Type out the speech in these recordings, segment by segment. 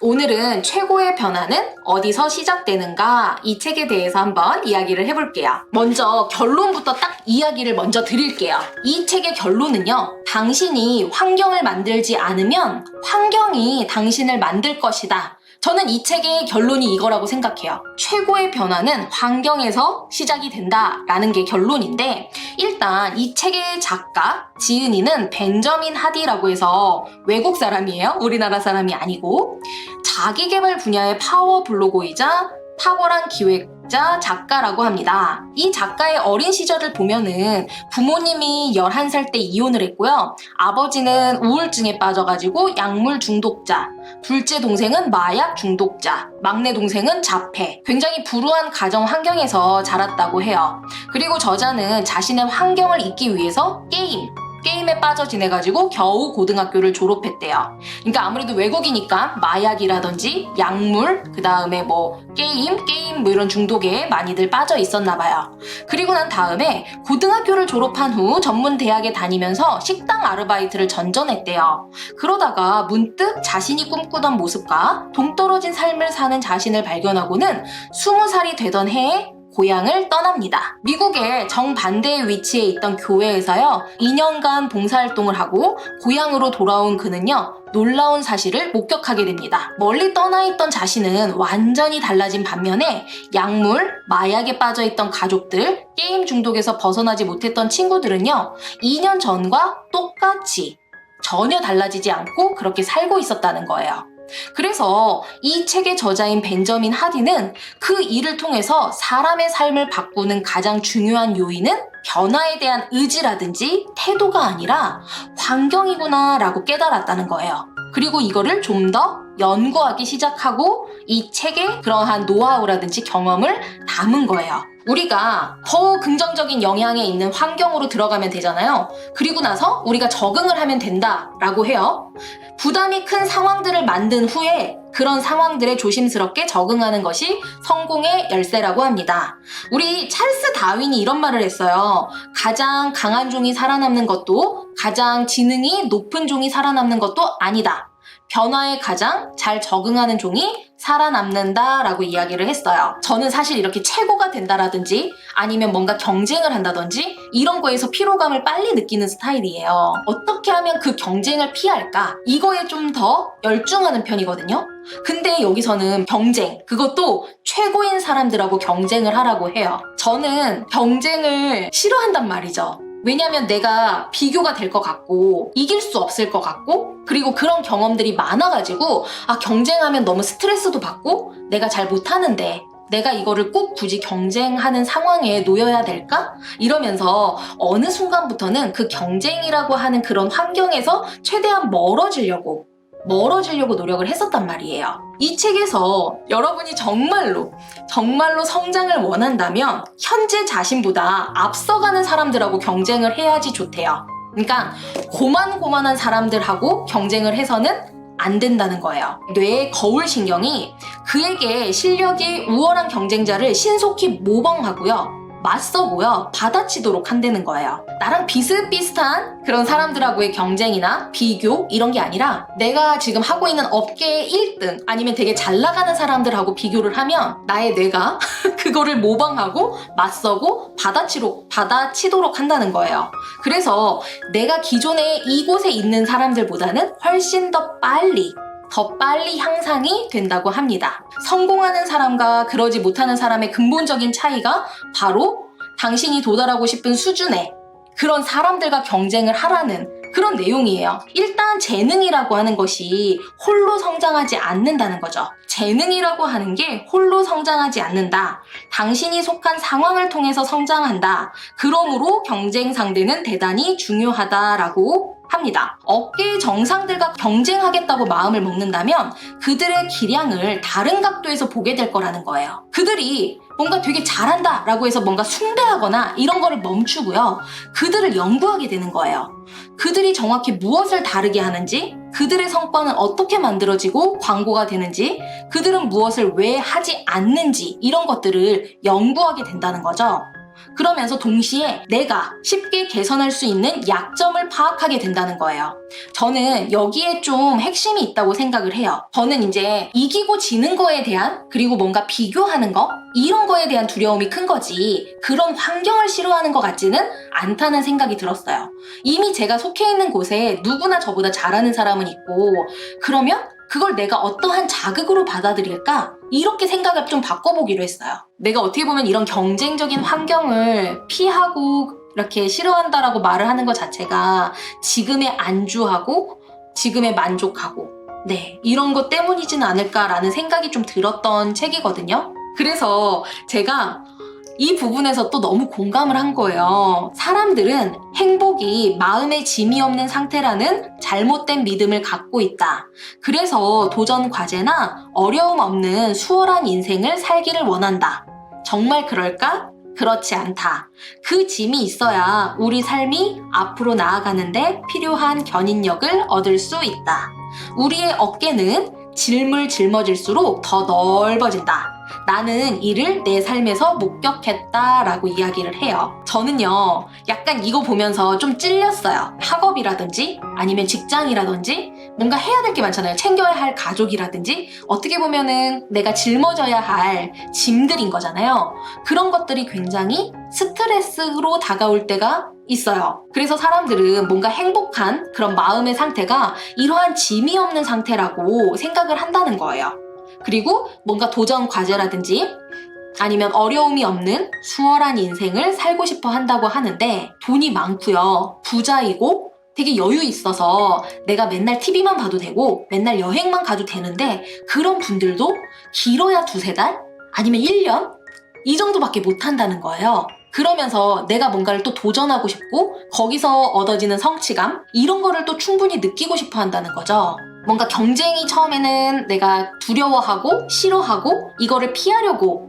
오늘은 최고의 변화는 어디서 시작되는가 이 책에 대해서 한번 이야기를 해볼게요. 먼저 결론부터 딱 이야기를 먼저 드릴게요. 이 책의 결론은요. 당신이 환경을 만들지 않으면 환경이 당신을 만들 것이다. 저는 이 책의 결론이 이거라고 생각해요. 최고의 변화는 환경에서 시작이 된다라는 게 결론인데 일단 이 책의 작가 지은이는 벤저민 하디라고 해서 외국 사람이에요. 우리나라 사람이 아니고 자기계발 분야의 파워 블로거이자 탁월한 기획자, 작가라고 합니다. 이 작가의 어린 시절을 보면은 부모님이 11살 때 이혼을 했고요. 아버지는 우울증에 빠져가지고 약물 중독자, 둘째 동생은 마약 중독자, 막내 동생은 자폐. 굉장히 불우한 가정 환경에서 자랐다고 해요. 그리고 저자는 자신의 환경을 잊기 위해서 게임에 빠져 지내가지고 겨우 고등학교를 졸업했대요. 그러니까 아무래도 외국이니까 마약이라든지 약물, 그 다음에 뭐 게임 뭐 이런 중독에 많이들 빠져 있었나 봐요. 그리고 난 다음에 고등학교를 졸업한 후 전문 대학에 다니면서 식당 아르바이트를 전전했대요. 그러다가 문득 자신이 꿈꾸던 모습과 동떨어진 삶을 사는 자신을 발견하고는 20살이 되던 해에 고향을 떠납니다. 미국의 정반대의 위치에 있던 교회에서요 2년간 봉사활동을 하고 고향으로 돌아온 그는요 놀라운 사실을 목격하게 됩니다. 멀리 떠나있던 자신은 완전히 달라진 반면에 약물, 마약에 빠져있던 가족들, 게임 중독에서 벗어나지 못했던 친구들은요 2년 전과 똑같이 전혀 달라지지 않고 그렇게 살고 있었다는 거예요. 그래서 이 책의 저자인 벤저민 하디는 그 일을 통해서 사람의 삶을 바꾸는 가장 중요한 요인은 변화에 대한 의지라든지 태도가 아니라 환경이구나 라고 깨달았다는 거예요. 그리고 이거를 좀 더 연구하기 시작하고 이 책에 그러한 노하우라든지 경험을 담은 거예요. 우리가 더 긍정적인 영향에 있는 환경으로 들어가면 되잖아요. 그리고 나서 우리가 적응을 하면 된다라고 해요. 부담이 큰 상황들을 만든 후에 그런 상황들에 조심스럽게 적응하는 것이 성공의 열쇠라고 합니다. 우리 찰스 다윈이 이런 말을 했어요. 가장 강한 종이 살아남는 것도 가장 지능이 높은 종이 살아남는 것도 아니다. 변화에 가장 잘 적응하는 종이 살아남는다 라고 이야기를 했어요. 저는 사실 이렇게 최고가 된다라든지 아니면 뭔가 경쟁을 한다든지 이런 거에서 피로감을 빨리 느끼는 스타일이에요. 어떻게 하면 그 경쟁을 피할까? 이거에 좀 더 열중하는 편이거든요. 근데 여기서는 경쟁, 그것도 최고인 사람들하고 경쟁을 하라고 해요. 저는 경쟁을 싫어한단 말이죠. 왜냐면 내가 비교가 될 것 같고 이길 수 없을 것 같고 그리고 그런 경험들이 많아가지고 경쟁하면 너무 스트레스도 받고 내가 잘 못하는데 내가 이거를 꼭 굳이 경쟁하는 상황에 놓여야 될까? 이러면서 어느 순간부터는 그 경쟁이라고 하는 그런 환경에서 최대한 멀어지려고 노력을 했었단 말이에요. 이 책에서 여러분이 정말로 성장을 원한다면 현재 자신보다 앞서가는 사람들하고 경쟁을 해야지 좋대요. 그러니까 고만고만한 사람들하고 경쟁을 해서는 안 된다는 거예요. 뇌의 거울신경이 그에게 실력이 우월한 경쟁자를 신속히 모방하고요. 맞서고요. 받아치도록 한다는 거예요. 나랑 비슷비슷한 그런 사람들하고의 경쟁이나 비교 이런 게 아니라 내가 지금 하고 있는 업계의 1등 아니면 되게 잘 나가는 사람들하고 비교를 하면 나의 뇌가 그거를 모방하고 맞서고 받아치도록 한다는 거예요. 그래서 내가 기존에 이곳에 있는 사람들보다는 훨씬 더 빨리 향상이 된다고 합니다. 성공하는 사람과 그러지 못하는 사람의 근본적인 차이가 바로 당신이 도달하고 싶은 수준의 그런 사람들과 경쟁을 하라는 그런 내용이에요. 일단 재능이라고 하는 것이 홀로 성장하지 않는다는 거죠. 재능이라고 하는 게 홀로 성장하지 않는다. 당신이 속한 상황을 통해서 성장한다. 그러므로 경쟁 상대는 대단히 중요하다라고 합니다. 업계의 정상들과 경쟁하겠다고 마음을 먹는다면 그들의 기량을 다른 각도에서 보게 될 거라는 거예요. 그들이 뭔가 되게 잘한다 라고 해서 뭔가 숭배하거나 이런 거를 멈추고요. 그들을 연구하게 되는 거예요. 그들이 정확히 무엇을 다르게 하는지, 그들의 성과는 어떻게 만들어지고 광고가 되는지, 그들은 무엇을 왜 하지 않는지 이런 것들을 연구하게 된다는 거죠. 그러면서 동시에 내가 쉽게 개선할 수 있는 약점을 파악하게 된다는 거예요. 저는 여기에 좀 핵심이 있다고 생각을 해요. 저는 이제 이기고 지는 거에 대한, 그리고 뭔가 비교하는 거, 이런 거에 대한 두려움이 큰 거지 그런 환경을 싫어하는 것 같지는 않다는 생각이 들었어요. 이미 제가 속해 있는 곳에 누구나 저보다 잘하는 사람은 있고, 그러면 그걸 내가 어떠한 자극으로 받아들일까? 이렇게 생각을 좀 바꿔보기로 했어요. 내가 어떻게 보면 이런 경쟁적인 환경을 피하고 이렇게 싫어한다라고 말을 하는 것 자체가 지금에 안주하고 지금에 만족하고 이런 것 때문이지는 않을까라는 생각이 좀 들었던 책이거든요. 그래서 제가 이 부분에서 또 너무 공감을 한 거예요. 사람들은 행복이 마음에 짐이 없는 상태라는 잘못된 믿음을 갖고 있다. 그래서 도전 과제나 어려움 없는 수월한 인생을 살기를 원한다. 정말 그럴까? 그렇지 않다. 그 짐이 있어야 우리 삶이 앞으로 나아가는데 필요한 견인력을 얻을 수 있다. 우리의 어깨는 짊어질수록 더 넓어진다. 나는 이를 내 삶에서 목격했다라고 이야기를 해요. 저는요, 약간 이거 보면서 좀 찔렸어요. 학업이라든지 아니면 직장이라든지 뭔가 해야 될 게 많잖아요. 챙겨야 할 가족이라든지 어떻게 보면은 내가 짊어져야 할 짐들인 거잖아요. 그런 것들이 굉장히 스트레스로 다가올 때가 있어요. 그래서 사람들은 뭔가 행복한 그런 마음의 상태가 이러한 짐이 없는 상태라고 생각을 한다는 거예요. 그리고 뭔가 도전 과제라든지 아니면 어려움이 없는 수월한 인생을 살고 싶어 한다고 하는데, 돈이 많고요, 부자이고 되게 여유 있어서 내가 맨날 TV만 봐도 되고 맨날 여행만 가도 되는데, 그런 분들도 길어야 2-3달? 아니면 1년? 이 정도밖에 못 한다는 거예요. 그러면서 내가 뭔가를 또 도전하고 싶고 거기서 얻어지는 성취감, 이런 거를 또 충분히 느끼고 싶어 한다는 거죠. 뭔가 경쟁이 처음에는 내가 두려워하고 싫어하고 이거를 피하려고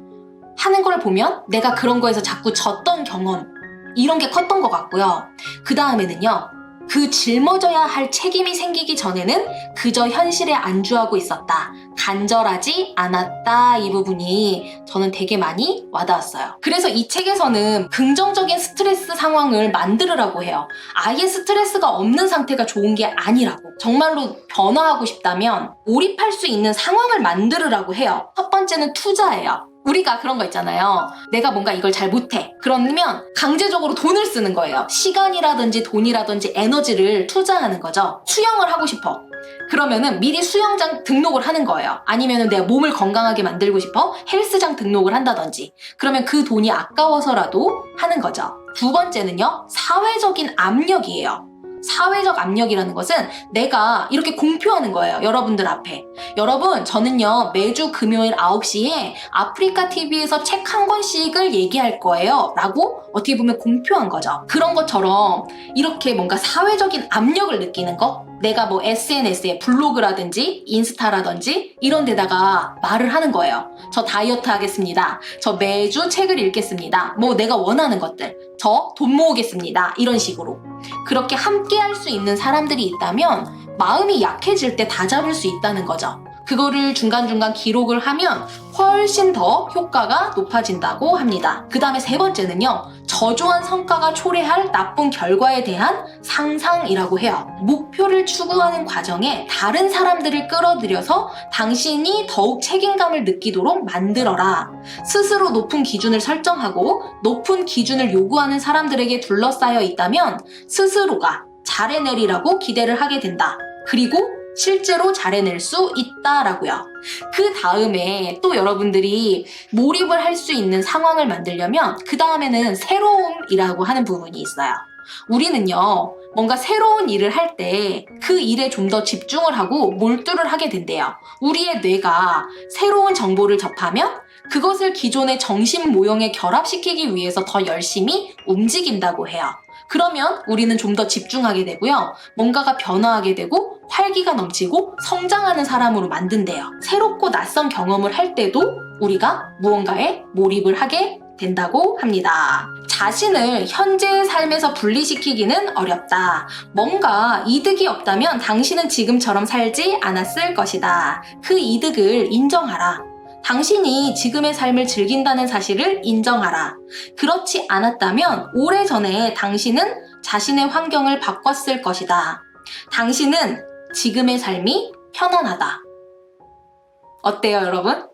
하는 걸 보면 내가 그런 거에서 자꾸 졌던 경험, 이런 게 컸던 것 같고요. 그 다음에는요, 그 짊어져야 할 책임이 생기기 전에는 그저 현실에 안주하고 있었다. 간절하지 않았다. 이 부분이 저는 되게 많이 와닿았어요. 그래서 이 책에서는 긍정적인 스트레스 상황을 만들으라고 해요. 아예 스트레스가 없는 상태가 좋은 게 아니라고. 정말로 변화하고 싶다면 몰입할 수 있는 상황을 만들으라고 해요. 첫 번째는 투자예요. 우리가 그런 거 있잖아요. 내가 뭔가 이걸 잘 못해. 그러면 강제적으로 돈을 쓰는 거예요. 시간이라든지 돈이라든지 에너지를 투자하는 거죠. 수영을 하고 싶어. 그러면은 미리 수영장 등록을 하는 거예요. 아니면은 내가 몸을 건강하게 만들고 싶어 헬스장 등록을 한다든지. 그러면 그 돈이 아까워서라도 하는 거죠. 두 번째는요, 사회적인 압력이에요. 사회적 압력이라는 것은 내가 이렇게 공표하는 거예요. 여러분들 앞에. 여러분, 저는요, 매주 금요일 9시에 아프리카 TV에서 책 한 권씩을 얘기할 거예요. 라고 어떻게 보면 공표한 거죠. 그런 것처럼 이렇게 뭔가 사회적인 압력을 느끼는 거, 내가 뭐 SNS에 블로그라든지 인스타라든지 이런 데다가 말을 하는 거예요. 저 다이어트 하겠습니다. 저 매주 책을 읽겠습니다. 뭐 내가 원하는 것들. 저 돈 모으겠습니다. 이런 식으로. 그렇게 함께 할 수 있는 사람들이 있다면 마음이 약해질 때 다 잡을 수 있다는 거죠. 그거를 중간중간 기록을 하면 훨씬 더 효과가 높아진다고 합니다. 그 다음에 세 번째는요, 저조한 성과가 초래할 나쁜 결과에 대한 상상이라고 해요. 목표를 추구하는 과정에 다른 사람들을 끌어들여서 당신이 더욱 책임감을 느끼도록 만들어라. 스스로 높은 기준을 설정하고 높은 기준을 요구하는 사람들에게 둘러싸여 있다면 스스로가 잘해내리라고 기대를 하게 된다. 그리고 실제로 잘해낼 수 있다라고요. 그 다음에 또 여러분들이 몰입을 할 수 있는 상황을 만들려면 그 다음에는 새로움이라고 하는 부분이 있어요. 우리는요, 뭔가 새로운 일을 할 때 그 일에 좀 더 집중을 하고 몰두를 하게 된대요. 우리의 뇌가 새로운 정보를 접하면 그것을 기존의 정신 모형에 결합시키기 위해서 더 열심히 움직인다고 해요. 그러면 우리는 좀 더 집중하게 되고요. 뭔가가 변화하게 되고 활기가 넘치고 성장하는 사람으로 만든대요. 새롭고 낯선 경험을 할 때도 우리가 무언가에 몰입을 하게 된다고 합니다. 자신을 현재의 삶에서 분리시키기는 어렵다. 뭔가 이득이 없다면 당신은 지금처럼 살지 않았을 것이다. 그 이득을 인정하라. 당신이 지금의 삶을 즐긴다는 사실을 인정하라. 그렇지 않았다면 오래전에 당신은 자신의 환경을 바꿨을 것이다. 당신은 지금의 삶이 편안하다. 어때요, 여러분?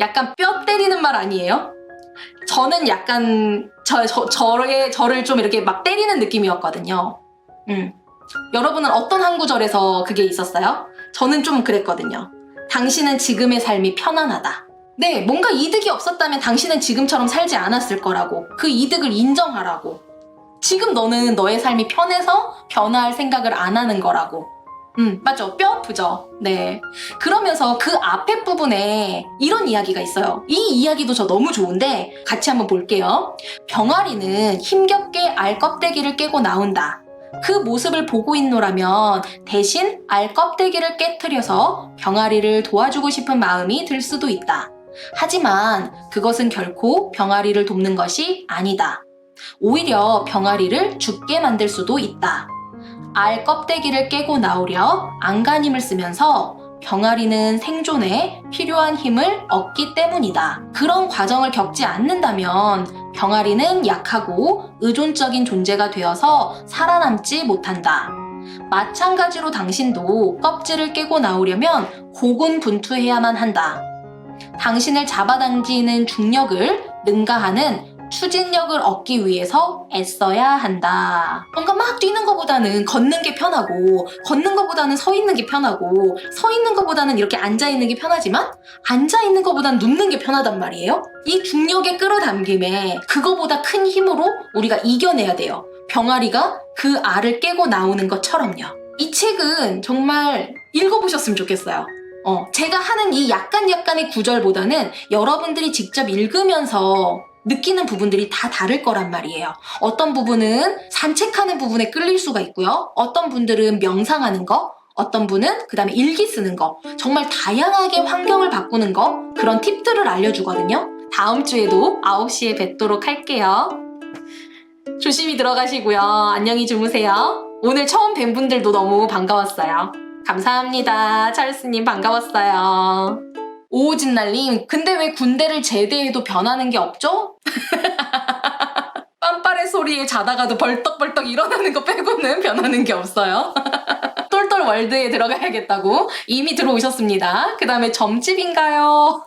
약간 뼈 때리는 말 아니에요? 저는 약간 저를 좀 이렇게 막 때리는 느낌이었거든요. 여러분은 어떤 한 구절에서 그게 있었어요? 저는 좀 그랬거든요. 당신은 지금의 삶이 편안하다. 네, 뭔가 이득이 없었다면 당신은 지금처럼 살지 않았을 거라고. 그 이득을 인정하라고. 지금 너는 너의 삶이 편해서 변화할 생각을 안 하는 거라고. 맞죠. 뼈 아프죠. 네. 그러면서 그 앞에 부분에 이런 이야기가 있어요. 이 이야기도 저 너무 좋은데 같이 한번 볼게요. 병아리는 힘겹게 알 껍데기를 깨고 나온다. 그 모습을 보고 있노라면 대신 알 껍데기를 깨트려서 병아리를 도와주고 싶은 마음이 들 수도 있다. 하지만 그것은 결코 병아리를 돕는 것이 아니다. 오히려 병아리를 죽게 만들 수도 있다. 알 껍데기를 깨고 나오려 안간힘을 쓰면서 병아리는 생존에 필요한 힘을 얻기 때문이다. 그런 과정을 겪지 않는다면 병아리는 약하고 의존적인 존재가 되어서 살아남지 못한다. 마찬가지로 당신도 껍질을 깨고 나오려면 고군분투해야만 한다. 당신을 잡아당기는 중력을 능가하는 추진력을 얻기 위해서 애써야 한다. 뭔가 막 뛰는 것보다는 걷는 게 편하고, 걷는 것보다는 서 있는 게 편하고, 서 있는 것보다는 이렇게 앉아 있는 게 편하지만 앉아 있는 것보다는 눕는 게 편하단 말이에요. 이 중력의 끌어당김에 그거보다 큰 힘으로 우리가 이겨내야 돼요. 병아리가 그 알을 깨고 나오는 것처럼요. 이 책은 정말 읽어보셨으면 좋겠어요. 제가 하는 이 약간의 구절보다는 여러분들이 직접 읽으면서 느끼는 부분들이 다 다를 거란 말이에요. 어떤 부분은 산책하는 부분에 끌릴 수가 있고요. 어떤 분들은 명상하는 거, 어떤 분은 그 다음에 일기 쓰는 거, 정말 다양하게 환경을 바꾸는 거, 그런 팁들을 알려주거든요. 다음 주에도 9시에 뵙도록 할게요. 조심히 들어가시고요. 안녕히 주무세요. 오늘 처음 뵌 분들도 너무 반가웠어요. 감사합니다. 찰스님 반가웠어요. 오진날님, 근데 왜 군대를 제대해도 변하는 게 없죠? 빰빠레 소리에 자다가도 벌떡벌떡 일어나는 거 빼고는 변하는 게 없어요. 똘똘 월드에 들어가야겠다고 이미 들어오셨습니다. 그 다음에 점집인가요?